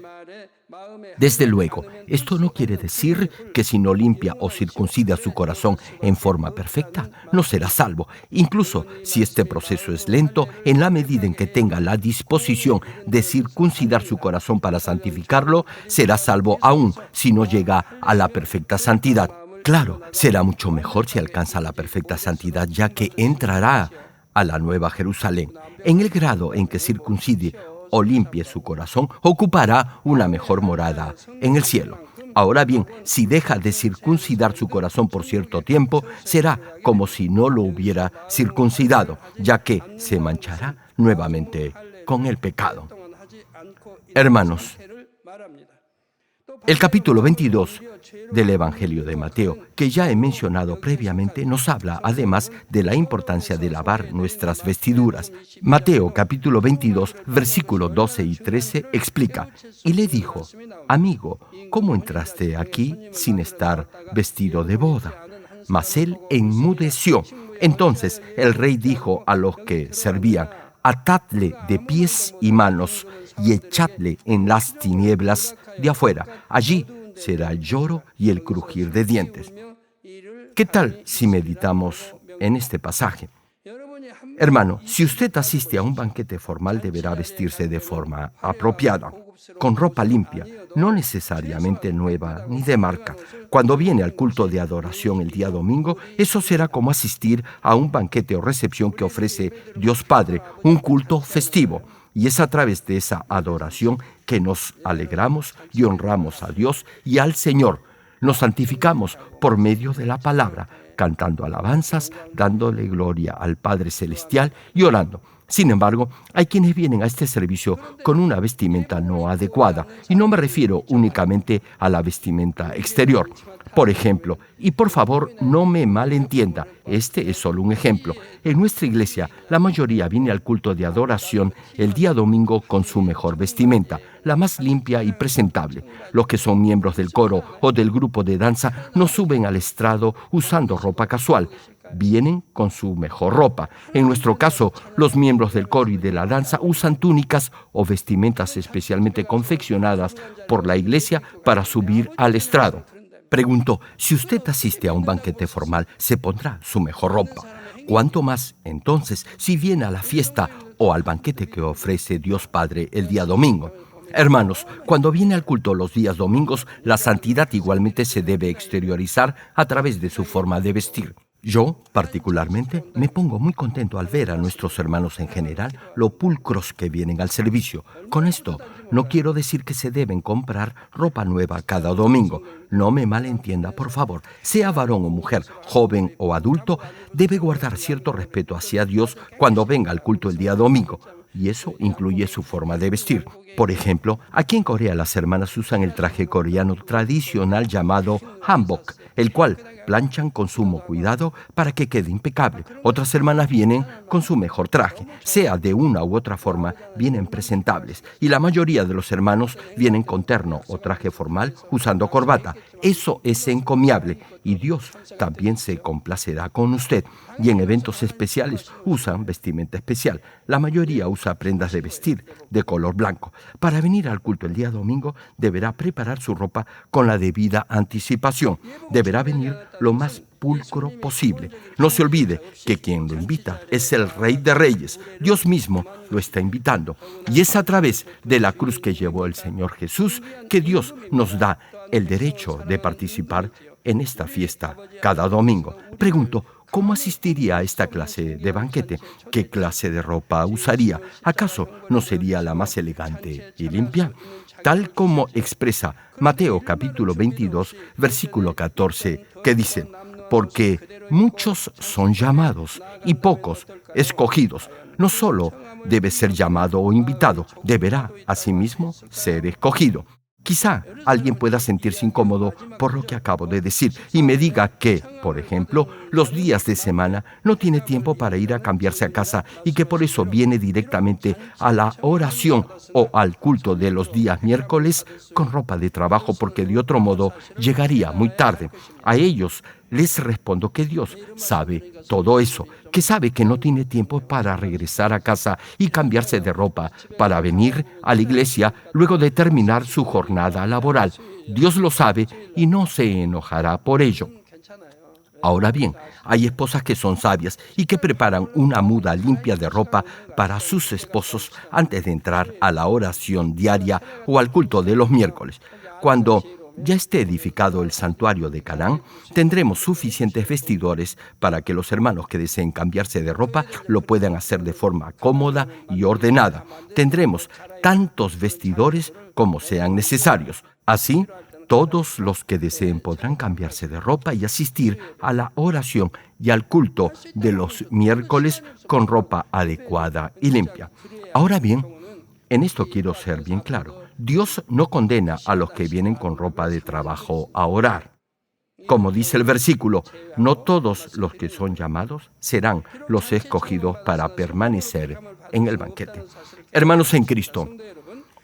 Desde luego, esto no quiere decir que si no limpia o circuncida su corazón en forma perfecta, no será salvo. Incluso si este proceso es lento, en la medida en que tenga la disposición de circuncidar su corazón para santificarlo, será salvo aún si no llega a la perfecta santidad. Claro, será mucho mejor si alcanza la perfecta santidad, ya que entrará a la Nueva Jerusalén. En el grado en que circuncide o limpie su corazón, ocupará una mejor morada en el cielo. Ahora bien, si deja de circuncidar su corazón por cierto tiempo, será como si no lo hubiera circuncidado, ya que se manchará nuevamente con el pecado. Hermanos, el capítulo 22 del Evangelio de Mateo, que ya he mencionado previamente, nos habla además de la importancia de lavar nuestras vestiduras. Mateo capítulo 22, versículos 12 y 13 explica: y le dijo: amigo, ¿cómo entraste aquí sin estar vestido de boda? Mas él enmudeció. Entonces el rey dijo a los que servían: atadle de pies y manos y echadle en las tinieblas de afuera. Allí será el lloro y el crujir de dientes. ¿Qué tal si meditamos en este pasaje? Hermano, si usted asiste a un banquete formal, deberá vestirse de forma apropiada, con ropa limpia, no necesariamente nueva ni de marca. Cuando viene al culto de adoración el día domingo, eso será como asistir a un banquete o recepción que ofrece Dios Padre, un culto festivo. Y es a través de esa adoración que nos alegramos y honramos a Dios y al Señor. Nos santificamos por medio de la palabra, cantando alabanzas, dándole gloria al Padre Celestial y orando. Sin embargo, hay quienes vienen a este servicio con una vestimenta no adecuada, y no me refiero únicamente a la vestimenta exterior. Por ejemplo, y por favor no me malentienda, este es solo un ejemplo. En nuestra iglesia, la mayoría viene al culto de adoración el día domingo con su mejor vestimenta, la más limpia y presentable. Los que son miembros del coro o del grupo de danza no suben al estrado usando ropa casual. Vienen con su mejor ropa. En nuestro caso, los miembros del coro y de la danza usan túnicas o vestimentas especialmente confeccionadas por la iglesia para subir al estrado. Pregunto, si usted asiste a un banquete formal, se pondrá su mejor ropa. ¿Cuánto más, entonces, si viene a la fiesta o al banquete que ofrece Dios Padre el día domingo? Hermanos, cuando viene al culto los días domingos, la santidad igualmente se debe exteriorizar a través de su forma de vestir. Yo, particularmente, me pongo muy contento al ver a nuestros hermanos en general lo pulcros que vienen al servicio. Con esto, no quiero decir que se deben comprar ropa nueva cada domingo. No me malentienda, por favor. Sea varón o mujer, joven o adulto, debe guardar cierto respeto hacia Dios cuando venga al culto el día domingo. Y eso incluye su forma de vestir. Por ejemplo, aquí en Corea las hermanas usan el traje coreano tradicional llamado hanbok, el cual planchan con sumo cuidado para que quede impecable. Otras hermanas vienen con su mejor traje, sea de una u otra forma, vienen presentables. Y la mayoría de los hermanos vienen con terno o traje formal usando corbata. Eso es encomiable y Dios también se complacerá con usted. Y en eventos especiales usan vestimenta especial. La mayoría usa prendas de vestir de color blanco. Para venir al culto el día domingo deberá preparar su ropa con la debida anticipación. invitación. Deberá venir lo más pulcro posible. No se olvide que quien lo invita es el Rey de Reyes. Dios mismo lo está invitando. Y es a través de la cruz que llevó el Señor Jesús que Dios nos da el derecho de participar en esta fiesta cada domingo. Pregunto, ¿cómo asistiría a esta clase de banquete? ¿Qué clase de ropa usaría? ¿Acaso no sería la más elegante y limpia? Tal como expresa Mateo capítulo 22, versículo 14, que dice: porque muchos son llamados y pocos escogidos. No solo debe ser llamado o invitado, deberá asimismo ser escogido. Quizá alguien pueda sentirse incómodo por lo que acabo de decir y me diga que, por ejemplo, los días de semana no tiene tiempo para ir a cambiarse a casa y que por eso viene directamente a la oración o al culto de los días miércoles con ropa de trabajo porque de otro modo llegaría muy tarde. A ellos les respondo que Dios sabe todo eso, que sabe que no tiene tiempo para regresar a casa y cambiarse de ropa para venir a la iglesia luego de terminar su jornada laboral. Dios lo sabe y no se enojará por ello. Ahora bien, hay esposas que son sabias y que preparan una muda limpia de ropa para sus esposos antes de entrar a la oración diaria o al culto de los miércoles. Cuando ya esté edificado el santuario de Canaán, tendremos suficientes vestidores para que los hermanos que deseen cambiarse de ropa lo puedan hacer de forma cómoda y ordenada. Tendremos tantos vestidores como sean necesarios. Así, todos los que deseen podrán cambiarse de ropa y asistir a la oración y al culto de los miércoles con ropa adecuada y limpia. Ahora bien, en esto quiero ser bien claro. Dios no condena a los que vienen con ropa de trabajo a orar. Como dice el versículo, no todos los que son llamados serán los escogidos para permanecer en el banquete. Hermanos en Cristo,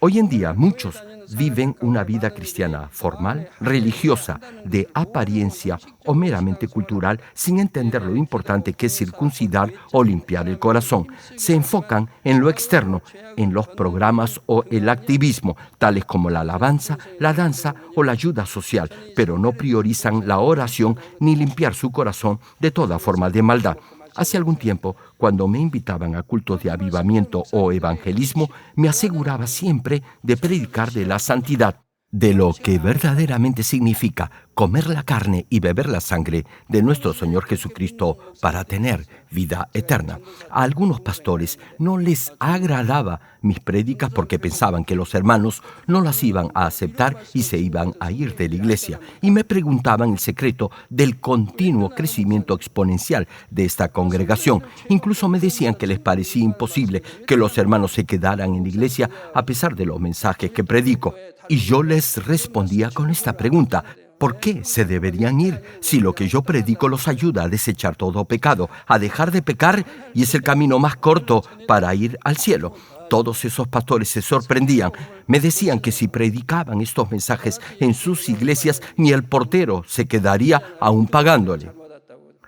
hoy en día muchos viven una vida cristiana formal, religiosa, de apariencia o meramente cultural, sin entender lo importante que es circuncidar o limpiar el corazón. Se enfocan en lo externo, en los programas o el activismo, tales como la alabanza, la danza o la ayuda social, pero no priorizan la oración ni limpiar su corazón de toda forma de maldad. Hace algún tiempo, cuando me invitaban a cultos de avivamiento o evangelismo, me aseguraba siempre de predicar de la santidad, de lo que verdaderamente significa comer la carne y beber la sangre de nuestro Señor Jesucristo para tener vida eterna. A algunos pastores no les agradaba mis prédicas porque pensaban que los hermanos no las iban a aceptar y se iban a ir de la iglesia. Y me preguntaban el secreto del continuo crecimiento exponencial de esta congregación. Incluso me decían que les parecía imposible que los hermanos se quedaran en la iglesia a pesar de los mensajes que predico. Y yo les respondía con esta pregunta: ¿por qué se deberían ir si lo que yo predico los ayuda a desechar todo pecado, a dejar de pecar y es el camino más corto para ir al cielo? Todos esos pastores se sorprendían. Me decían que si predicaban estos mensajes en sus iglesias, ni el portero se quedaría aún pagándole.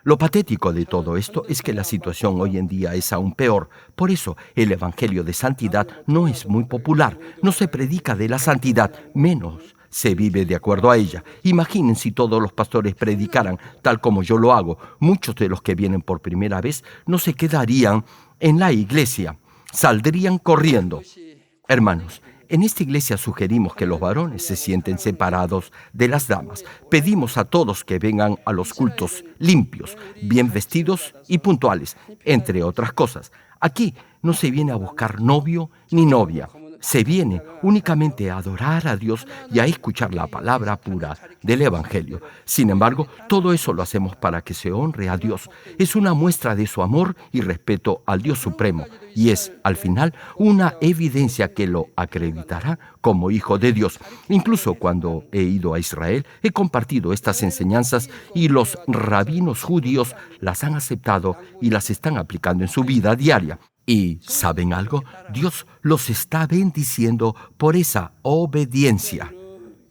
Lo patético de todo esto es que la situación hoy en día es aún peor. Por eso, el Evangelio de Santidad no es muy popular. No se predica de la santidad, menos se vive de acuerdo a ella. Imaginen si todos los pastores predicaran tal como yo lo hago. Muchos de los que vienen por primera vez no se quedarían en la iglesia, saldrían corriendo. Hermanos, en esta iglesia sugerimos que los varones se sienten separados de las damas. Pedimos a todos que vengan a los cultos limpios, bien vestidos y puntuales, entre otras cosas. Aquí no se viene a buscar novio ni novia. Se viene únicamente a adorar a Dios y a escuchar la palabra pura del Evangelio. Sin embargo, todo eso lo hacemos para que se honre a Dios. Es una muestra de su amor y respeto al Dios Supremo. Y es, al final, una evidencia que lo acreditará como hijo de Dios. Incluso cuando he ido a Israel, he compartido estas enseñanzas y los rabinos judíos las han aceptado y las están aplicando en su vida diaria. Y, ¿saben algo? Dios los está bendiciendo por esa obediencia.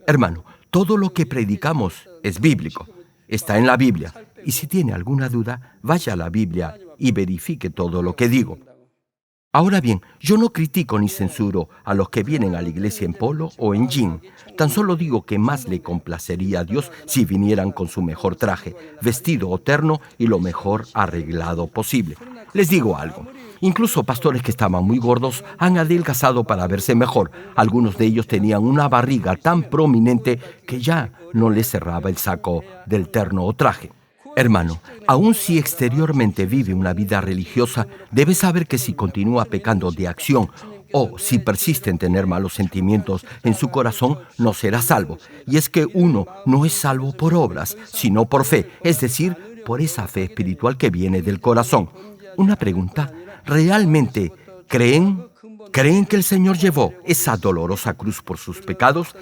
Hermano, todo lo que predicamos es bíblico. Está en la Biblia. Y si tiene alguna duda, vaya a la Biblia y verifique todo lo que digo. Ahora bien, yo no critico ni censuro a los que vienen a la iglesia en polo o en jean. Tan solo digo que más le complacería a Dios si vinieran con su mejor traje, vestido o terno y lo mejor arreglado posible. Les digo algo. Incluso pastores que estaban muy gordos han adelgazado para verse mejor. Algunos de ellos tenían una barriga tan prominente que ya no les cerraba el saco del terno o traje. Hermano, aun si exteriormente vive una vida religiosa, debe saber que si continúa pecando de acción o si persiste en tener malos sentimientos en su corazón, no será salvo. Y es que uno no es salvo por obras, sino por fe, es decir, por esa fe espiritual que viene del corazón. Una pregunta, ¿realmente creen? ¿Creen que el Señor llevó esa dolorosa cruz por sus pecados?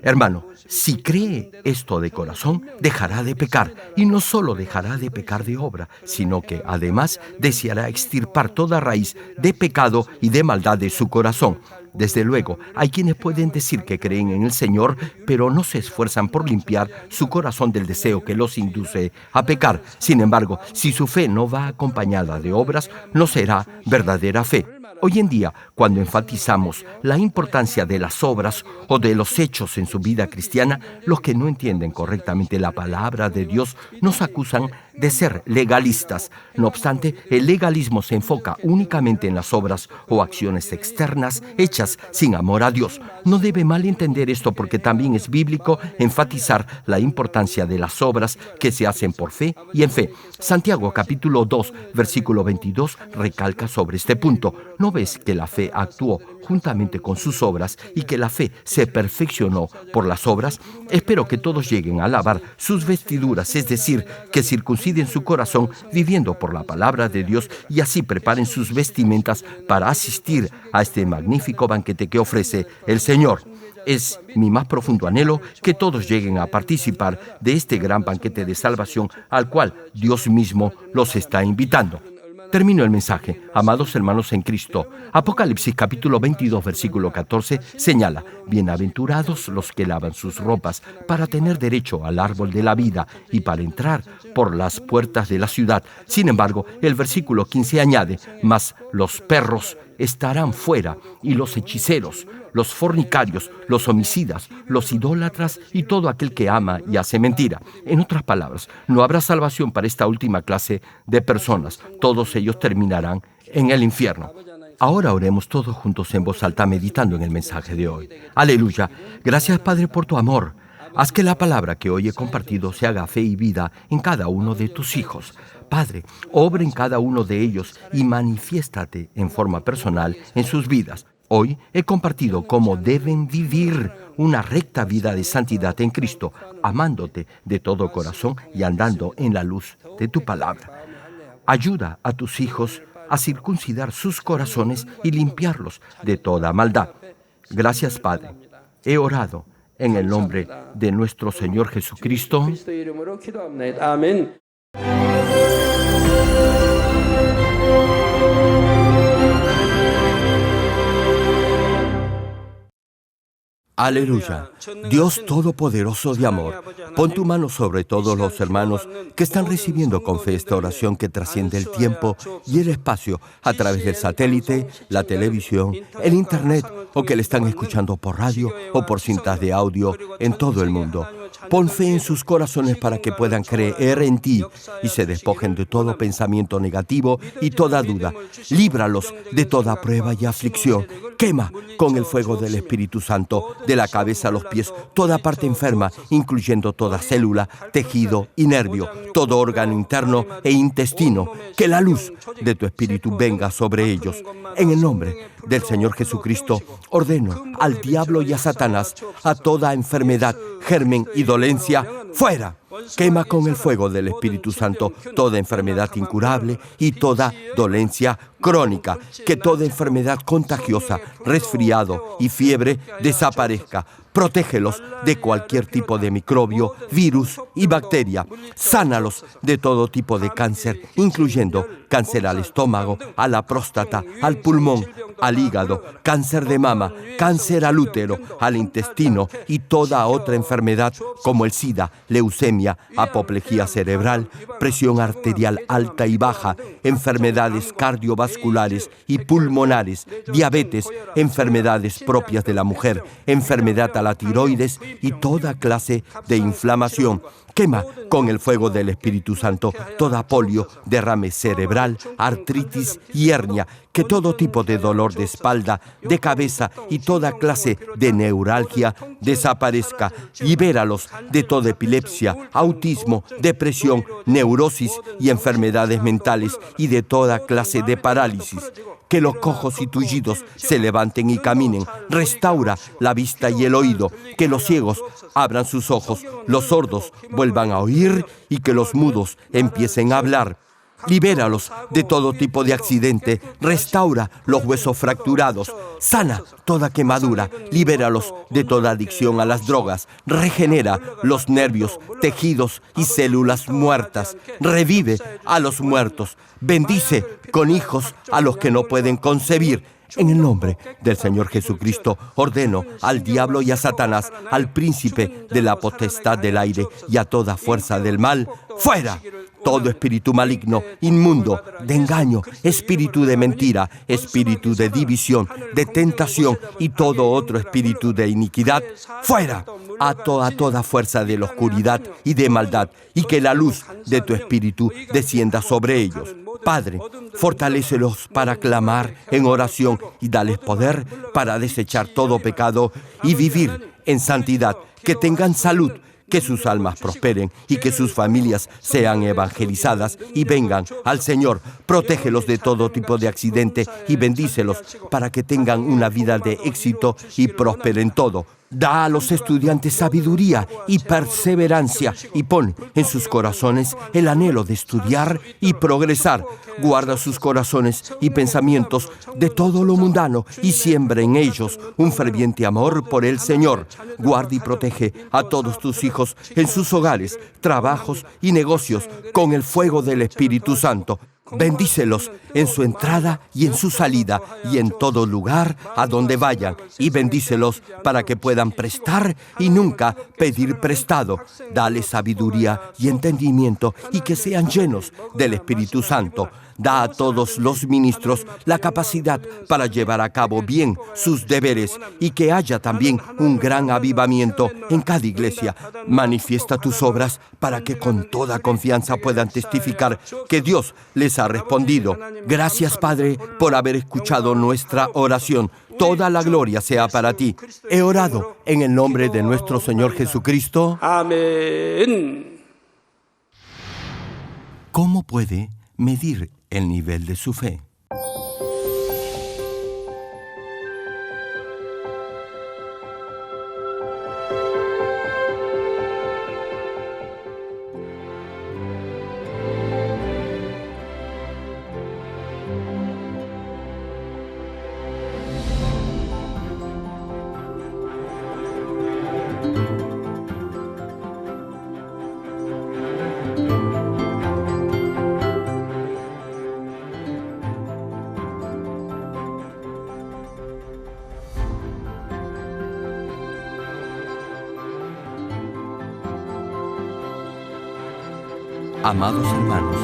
Hermano, si cree esto de corazón, dejará de pecar. Y no solo dejará de pecar de obra, sino que además deseará extirpar toda raíz de pecado y de maldad de su corazón. Desde luego, hay quienes pueden decir que creen en el Señor, pero no se esfuerzan por limpiar su corazón del deseo que los induce a pecar. Sin embargo, si su fe no va acompañada de obras, no será verdadera fe. Hoy en día, cuando enfatizamos la importancia de las obras o de los hechos en su vida cristiana, los que no entienden correctamente la palabra de Dios nos acusan de ser legalistas. No obstante, el legalismo se enfoca únicamente en las obras o acciones externas hechas sin amor a Dios. No debe malentender esto porque también es bíblico enfatizar la importancia de las obras que se hacen por fe y en fe. Santiago capítulo 2, versículo 22 recalca sobre este punto. ¿No ves que la fe actuó juntamente con sus obras y que la fe se perfeccionó por las obras? Espero que todos lleguen a lavar sus vestiduras, es decir, que circunciden su corazón viviendo por la palabra de Dios y así preparen sus vestimentas para asistir a este magnífico banquete que ofrece el Señor. Es mi más profundo anhelo que todos lleguen a participar de este gran banquete de salvación al cual Dios mismo los está invitando. Termino el mensaje, amados hermanos en Cristo. Apocalipsis capítulo 22, versículo 14 señala: bienaventurados los que lavan sus ropas para tener derecho al árbol de la vida y para entrar por las puertas de la ciudad. Sin embargo, el versículo 15 añade: mas los perros estarán fuera y los hechiceros, los fornicarios, los homicidas, los idólatras y todo aquel que ama y hace mentira. En otras palabras, no habrá salvación para esta última clase de personas. Todos ellos terminarán en el infierno. Ahora oremos todos juntos en voz alta meditando en el mensaje de hoy. Aleluya. Gracias, Padre, por tu amor. Haz que la palabra que hoy he compartido se haga fe y vida en cada uno de tus hijos. Padre, obra en cada uno de ellos y manifiéstate en forma personal en sus vidas. Hoy he compartido cómo deben vivir una recta vida de santidad en Cristo, amándote de todo corazón y andando en la luz de tu palabra. Ayuda a tus hijos a circuncidar sus corazones y limpiarlos de toda maldad. Gracias, Padre. He orado en el nombre de nuestro Señor Jesucristo. Amén. Aleluya. Dios Todopoderoso de amor, pon tu mano sobre todos los hermanos que están recibiendo con fe esta oración que trasciende el tiempo y el espacio a través del satélite, la televisión, el internet o que le están escuchando por radio o por cintas de audio en todo el mundo. Pon fe en sus corazones para que puedan creer en ti y se despojen de todo pensamiento negativo y toda duda. Líbralos de toda prueba y aflicción. Quema con el fuego del Espíritu Santo, de la cabeza a los pies, toda parte enferma, incluyendo toda célula, tejido y nervio, todo órgano interno e intestino. Que la luz de tu Espíritu venga sobre ellos. En el nombre del Señor Jesucristo, ordeno al diablo y a Satanás, a toda enfermedad, germen y dolencia, ¡fuera! Quema con el fuego del Espíritu Santo toda enfermedad incurable y toda dolencia crónica. Que toda enfermedad contagiosa, resfriado y fiebre desaparezca. Protégelos de cualquier tipo de microbio, virus y bacteria. Sánalos de todo tipo de cáncer, incluyendo cáncer al estómago, a la próstata, al pulmón, al hígado, cáncer de mama, cáncer al útero, al intestino y toda otra enfermedad como el SIDA, leucemia, apoplejía cerebral, presión arterial alta y baja, enfermedades cardiovasculares y pulmonares, diabetes, enfermedades propias de la mujer, enfermedad a la tiroides y toda clase de inflamación. Quema con el fuego del Espíritu Santo toda polio, derrame cerebral, artritis y hernia, que todo tipo de dolor de espalda, de cabeza y toda clase de neuralgia desaparezca. Libéralos de toda epilepsia, autismo, depresión, neurosis y enfermedades mentales y de toda clase de parálisis. Que los cojos y tullidos se levanten y caminen. Restaura la vista y el oído. Que los ciegos abran sus ojos, los sordos vuelvan a oír y que los mudos empiecen a hablar. Libéralos de todo tipo de accidente, restaura los huesos fracturados, sana toda quemadura, libéralos de toda adicción a las drogas, regenera los nervios, tejidos y células muertas, revive a los muertos, bendice con hijos a los que no pueden concebir. En el nombre del Señor Jesucristo, ordeno al diablo y a Satanás, al príncipe de la potestad del aire y a toda fuerza del mal, ¡fuera! Todo espíritu maligno, inmundo, de engaño, espíritu de mentira, espíritu de división, de tentación y todo otro espíritu de iniquidad, ¡fuera! Ato a toda fuerza de la oscuridad y de maldad, y que la luz de tu espíritu descienda sobre ellos. Padre, fortalécelos para clamar en oración y dales poder para desechar todo pecado y vivir en santidad, que tengan salud, que sus almas prosperen y que sus familias sean evangelizadas y vengan al Señor. Protégelos de todo tipo de accidente y bendícelos para que tengan una vida de éxito y prosperen todo. Da a los estudiantes sabiduría y perseverancia y pon en sus corazones el anhelo de estudiar y progresar. Guarda sus corazones y pensamientos de todo lo mundano y siembra en ellos un ferviente amor por el Señor. Guarda y protege a todos tus hijos en sus hogares, trabajos y negocios con el fuego del Espíritu Santo. Bendícelos en su entrada y en su salida y en todo lugar a donde vayan, y bendícelos para que puedan prestar y nunca pedir prestado. Dale sabiduría y entendimiento y que sean llenos del Espíritu Santo. Da a todos los ministros la capacidad para llevar a cabo bien sus deberes y que haya también un gran avivamiento en cada iglesia. Manifiesta tus obras para que con toda confianza puedan testificar que Dios les ha respondido. Gracias, Padre, por haber escuchado nuestra oración. Toda la gloria sea para ti. He orado en el nombre de nuestro Señor Jesucristo. Amén. ¿Cómo puede medir el nivel de su fe? Amados hermanos,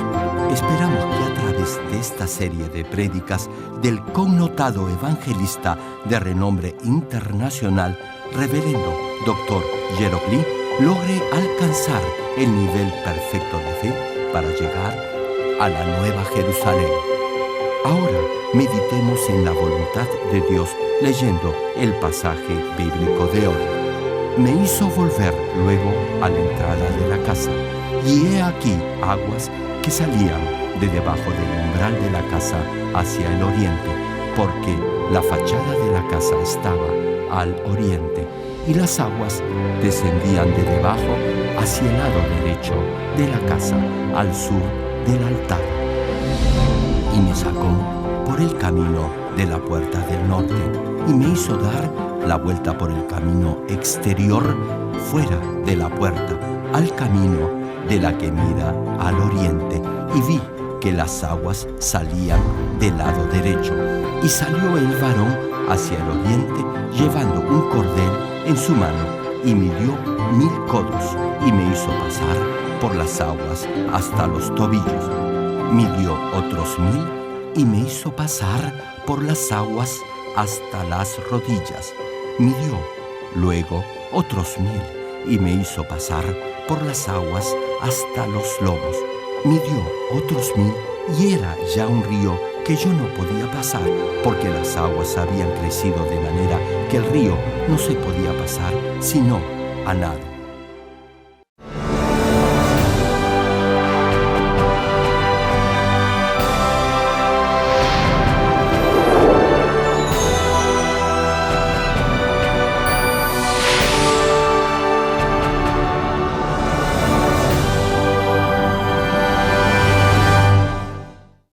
esperamos que a través de esta serie de prédicas del connotado evangelista de renombre internacional, reverendo Dr. Gerald Lee, logre alcanzar el nivel perfecto de fe para llegar a la Nueva Jerusalén. Ahora meditemos en la voluntad de Dios leyendo el pasaje bíblico de hoy. Me hizo volver luego a la entrada de la casa, y he aquí aguas que salían de debajo del umbral de la casa hacia el oriente, porque la fachada de la casa estaba al oriente, y las aguas descendían de debajo hacia el lado derecho de la casa, al sur del altar. Y me sacó por el camino de la puerta del norte, y me hizo dar la vuelta por el camino exterior, fuera de la puerta, al camino de la que mira al oriente, y vi que las aguas salían del lado derecho. Y salió el varón hacia el oriente, llevando un cordel en su mano, y midió 1000 codos, y me hizo pasar por las aguas hasta los tobillos. Midió otros 1000, y me hizo pasar por las aguas hasta las rodillas. Midió luego otros 1000, y me hizo pasar por las aguas hasta los lomos. Midió otros 1000, y era ya un río que yo no podía pasar, porque las aguas habían crecido de manera que el río no se podía pasar sino a nado.